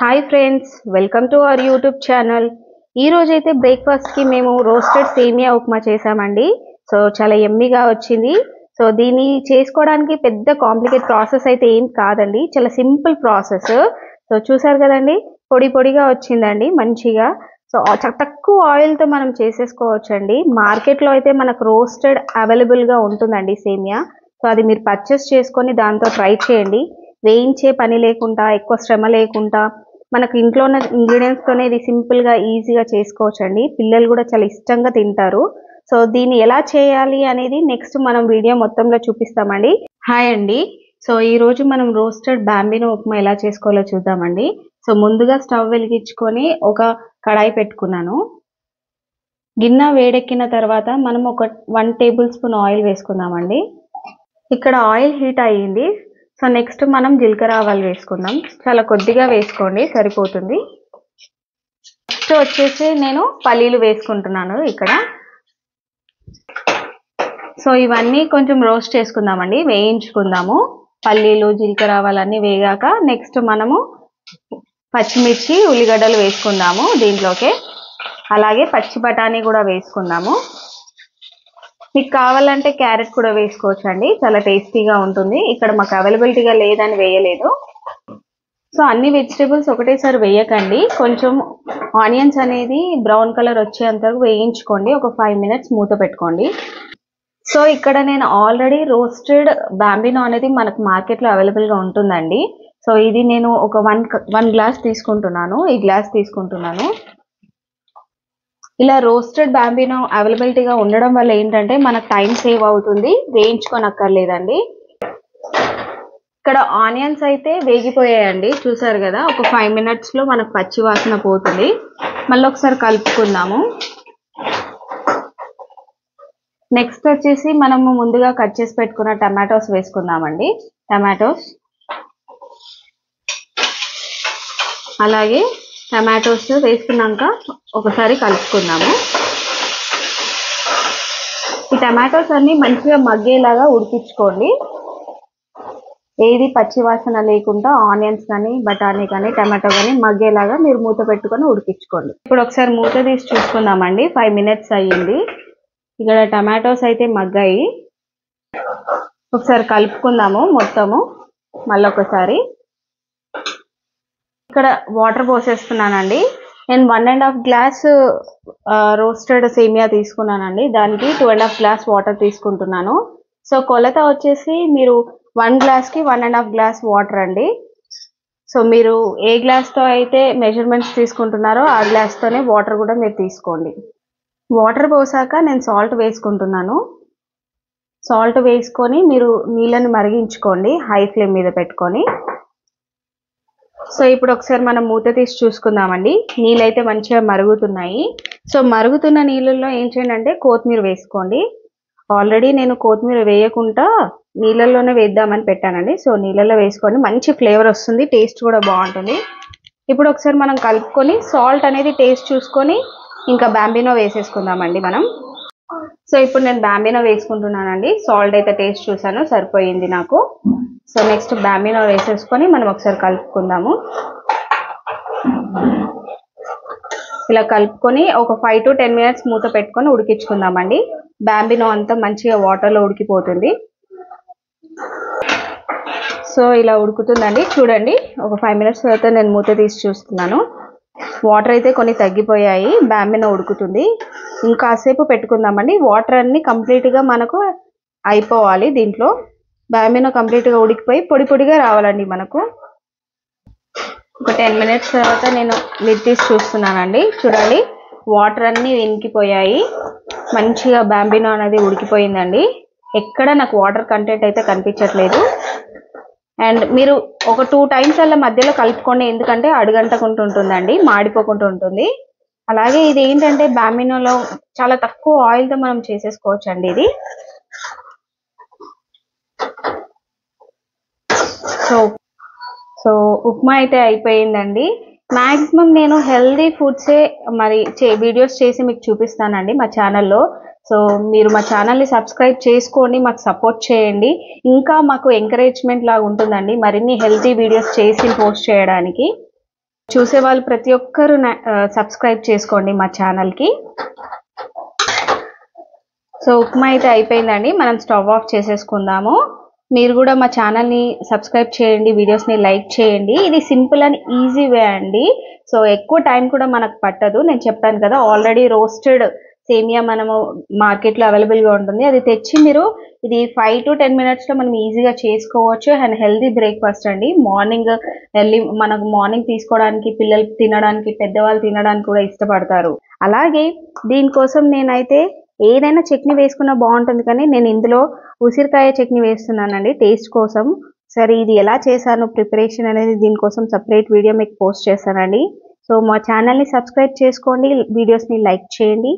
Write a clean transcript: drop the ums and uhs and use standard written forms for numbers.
Hi friends, welcome to our YouTube channel. ఈ రోజైతే బ్రేక్ఫాస్ట్కి మేము రోస్టెడ్ సేమియా ఉప్మా చేసామండి. సో చాలా ఎమ్మీగా వచ్చింది. సో దీన్ని చేసుకోవడానికి పెద్ద కాంప్లికేట్ ప్రాసెస్ అయితే ఏం కాదండి, చాలా సింపుల్ ప్రాసెస్. సో చూసారు కదండి, పొడి పొడిగా వచ్చిందండి మంచిగా. సో చాలా తక్కువ ఆయిల్తో మనం చేసేసుకోవచ్చండి. మార్కెట్లో అయితే మనకు రోస్టెడ్ అవైలబుల్గా ఉంటుందండి సేమియా. సో అది మీరు పర్చేస్ చేసుకొని దాంతో ట్రై చేయండి. వేయించే పని లేకుండా, ఎక్కువ శ్రమ లేకుండా మనకు ఇంట్లో ఉన్న ఇంగ్రీడియంట్స్తోనే ఇది సింపుల్గా ఈజీగా చేసుకోవచ్చండి. పిల్లలు కూడా చాలా ఇష్టంగా తింటారు. సో దీన్ని ఎలా చేయాలి అనేది నెక్స్ట్ మనం వీడియో మొత్తంలో చూపిస్తామండి. హాయ్ అండి. సో ఈరోజు మనం రోస్టెడ్ బాంబినో ఉప్మా ఎలా చేసుకోవాలో చూద్దామండి. సో ముందుగా స్టవ్ వెలిగించుకొని ఒక కడాయి పెట్టుకున్నాను. గిన్నె వేడెక్కిన తర్వాత మనం ఒక 1 టేబుల్ స్పూన్ ఆయిల్ వేసుకుందామండి. ఇక్కడ ఆయిల్ హీట్ అయ్యింది. సో నెక్స్ట్ మనం జీలకర్ర ఆవాలు వేసుకుందాం. చాలా కొద్దిగా వేసుకోండి, సరిపోతుంది. నెక్స్ట్ వచ్చేసి నేను పల్లీలు వేసుకుంటున్నాను ఇక్కడ. సో ఇవన్నీ కొంచెం రోస్ట్ చేసుకుందామండి, వేయించుకుందాము. పల్లీలు, జీలకర్ర ఆవాలన్నీ వేగాక నెక్స్ట్ మనము పచ్చిమిర్చి, ఉల్లిగడ్డలు వేసుకుందాము దీంట్లోకే. అలాగే పచ్చి బఠానీ కూడా వేసుకుందాము. మీకు కావాలంటే క్యారెట్ కూడా వేసుకోవచ్చు అండి, చాలా టేస్టీగా ఉంటుంది. ఇక్కడ మాకు అవైలబిలిటీగా లేదని వేయలేదు. సో అన్ని వెజిటేబుల్స్ ఒకటేసారి వేయకండి, కొంచెం ఆనియన్స్ అనేది బ్రౌన్ కలర్ వచ్చేంత వరకు వేయించుకోండి. ఒక 5 మినిట్స్ మూత పెట్టుకోండి. సో ఇక్కడ నేను ఆల్రెడీ రోస్టెడ్ బాంబినో అనేది మనకు మార్కెట్లో అవైలబుల్గా ఉంటుందండి. సో ఇది నేను ఒక 1 గ్లాస్ తీసుకుంటున్నాను. ఈ గ్లాస్ తీసుకుంటున్నాను. ఇలా రోస్టెడ్ బాంబినో అవైలబిలిటీగా ఉండడం వల్ల ఏంటంటే మనకు టైం సేవ్ అవుతుంది, వేయించుకోనక్కర్లేదండి. ఇక్కడ ఆనియన్స్ అయితే వేగిపోయాయండి, చూసారు కదా. ఒక 5 మినిట్స్లో మనకు పచ్చి వాసన పోతుంది. మళ్ళీ ఒకసారి కలుపుకుందాము. నెక్స్ట్ వచ్చేసి మనము ముందుగా కట్ చేసి పెట్టుకున్న టమాటోస్ వేసుకుందామండి. టమాటోస్ అలాగే టమాటోస్ వేసుకున్నాక ఒకసారి కలుపుకుందాము. ఈ టమాటోస్ అన్ని మంచిగా మగ్గేలాగా ఉడికించుకోండి. ఏది పచ్చి వాసన లేకుండా ఆనియన్స్ కానీ, బఠానీ కానీ, టమాటో కానీ మగ్గేలాగా మీరు మూత పెట్టుకొని ఉడికించుకోండి. ఇప్పుడు ఒకసారి మూత తీసి చూసుకుందామండి. 5 మినిట్స్ అయ్యింది. ఇక్కడ టమాటోస్ అయితే మగ్గాయి. ఒకసారి కలుపుకుందాము మొత్తము. మళ్ళీ ఒకసారి ఇక్కడ వాటర్ పోసేస్తున్నానండి. నేను 1.5 గ్లాస్ రోస్టెడ్ సేమియా తీసుకున్నానండి, దానికి 2.5 గ్లాస్ వాటర్ తీసుకుంటున్నాను. సో కొలత వచ్చేసి మీరు 1 గ్లాస్కి 1.5 గ్లాస్ వాటర్ అండి. సో మీరు ఏ గ్లాస్తో అయితే మెజర్మెంట్స్ తీసుకుంటున్నారో ఆ గ్లాస్తోనే వాటర్ కూడా మీరు తీసుకోండి. వాటర్ పోసాక నేను సాల్ట్ వేసుకుంటున్నాను. సాల్ట్ వేసుకొని మీరు నీళ్ళని మరిగించుకోండి హై ఫ్లేమ్ మీద పెట్టుకొని. సో ఇప్పుడు ఒకసారి మనం మూత తీసి చూసుకుందామండి. నీళ్ళైతే మంచిగా మరుగుతున్నాయి. సో మరుగుతున్న నీళ్ళల్లో ఏం చేయండి అంటే కొత్తిమీర వేసుకోండి. ఆల్రెడీ నేను కొత్తిమీర వేయకుండా నీళ్ళల్లోనే వేద్దామని పెట్టానండి. సో నీళ్ళల్లో వేసుకోండి, మంచి ఫ్లేవర్ వస్తుంది, టేస్ట్ కూడా బాగుంటుంది. ఇప్పుడు ఒకసారి మనం కలుపుకొని సాల్ట్ అనేది టేస్ట్ చూసుకొని ఇంకా బాంబినో వేసేసుకుందామండి మనం. సో ఇప్పుడు నేను బాంబినో వేసుకుంటున్నానండి. సాల్ట్ అయితే టేస్ట్ చూసాను, సరిపోయింది నాకు. సో నెక్స్ట్ బాంబినో వేసేసుకొని మనం ఒకసారి కలుపుకుందాము. ఇలా కలుపుకొని ఒక 5 to 10 మినిట్స్ మూత పెట్టుకొని ఉడికించుకుందామండి. బాంబినో అంతా మంచిగా వాటర్లో ఉడికిపోతుంది. సో ఇలా ఉడుకుతుందండి, చూడండి. ఒక 5 మినిట్స్ తర్వాత నేను మూత తీసి చూస్తున్నాను. వాటర్ అయితే కొన్ని తగ్గిపోయాయి, బాంబినో ఉడుకుతుంది. ఇంకాసేపు పెట్టుకుందామండి. వాటర్ అన్ని కంప్లీట్గా మనకు అయిపోవాలి. దీంట్లో బాంబినో కంప్లీట్గా ఉడికిపోయి పొడి పొడిగా రావాలండి మనకు. ఒక 10 మినిట్స్ తర్వాత నేను లిడ్ తీసి చూస్తున్నానండి. చూడండి, వాటర్ అన్నీ ఇంకిపోయాయి, మంచిగా బాంబినో అనేది ఉడికిపోయిందండి. ఎక్కడ నాకు వాటర్ కంటెంట్ అయితే కనిపించట్లేదు. అండ్ మీరు ఒక 2 టైమ్స్ అలా మధ్యలో కలుపుకోండి, ఎందుకంటే అడుగంటకుంటూ ఉంటుందండి, మాడిపోకుండా ఉంటుంది. అలాగే ఇది ఏంటంటే బాంబినోలో చాలా తక్కువ ఆయిల్తో మనం చేసేసుకోవచ్చు అండి ఇది. సో ఉప్మా అయితే అయిపోయిందండి. మ్యాక్సిమం నేను హెల్దీ ఫుడ్సే మరి వీడియోస్ చేసి మీకు చూపిస్తానండి మా ఛానల్లో. సో మీరు మా ఛానల్ని సబ్స్క్రైబ్ చేసుకోండి, మాకు సపోర్ట్ చేయండి. ఇంకా మాకు ఎంకరేజ్మెంట్ లాగా ఉంటుందండి మరిన్ని హెల్తీ వీడియోస్ చేసి పోస్ట్ చేయడానికి. చూసే వాళ్ళు ప్రతి ఒక్కరు సబ్స్క్రైబ్ చేసుకోండి మా ఛానల్కి. సో ఉప్మా అయితే అయిపోయిందండి, మనం స్టవ్ ఆఫ్ చేసేసుకుందాము. మీరు కూడా మా ఛానల్ని సబ్స్క్రైబ్ చేయండి, వీడియోస్ని లైక్ చేయండి. ఇది సింపుల్ అండ్ ఈజీ వే అండి. సో ఎక్కువ టైం కూడా మనకు పట్టదు. నేను చెప్పాను కదా, ఆల్రెడీ రోస్టెడ్ సేమియా మనము మార్కెట్లో అవైలబుల్గా ఉంటుంది. అది తెచ్చి మీరు ఇది 5 to 10 minutesలో మనం ఈజీగా చేసుకోవచ్చు. అండ్ హెల్దీ బ్రేక్ఫాస్ట్ అండి. మార్నింగ్ ఎర్లీ మనకు మార్నింగ్ తీసుకోవడానికి, పిల్లలు తినడానికి, పెద్దవాళ్ళు తినడానికి కూడా ఇష్టపడతారు. అలాగే దీనికోసం నేనైతే ఏదైనా చట్నీ వేసుకున్నా బాగుంటుంది, కానీ నేను ఇందులో ఉసిరికాయ చట్నీ వేస్తున్నానండి టేస్ట్ కోసం. సరే ఇది ఎలా చేశాను ప్రిపరేషన్ అనేది దీనికోసం సపరేట్ వీడియో మీకు పోస్ట్ చేస్తానండి. సో మా ఛానల్ని సబ్స్క్రైబ్ చేసుకోండి, వీడియోస్ని లైక్ చేయండి.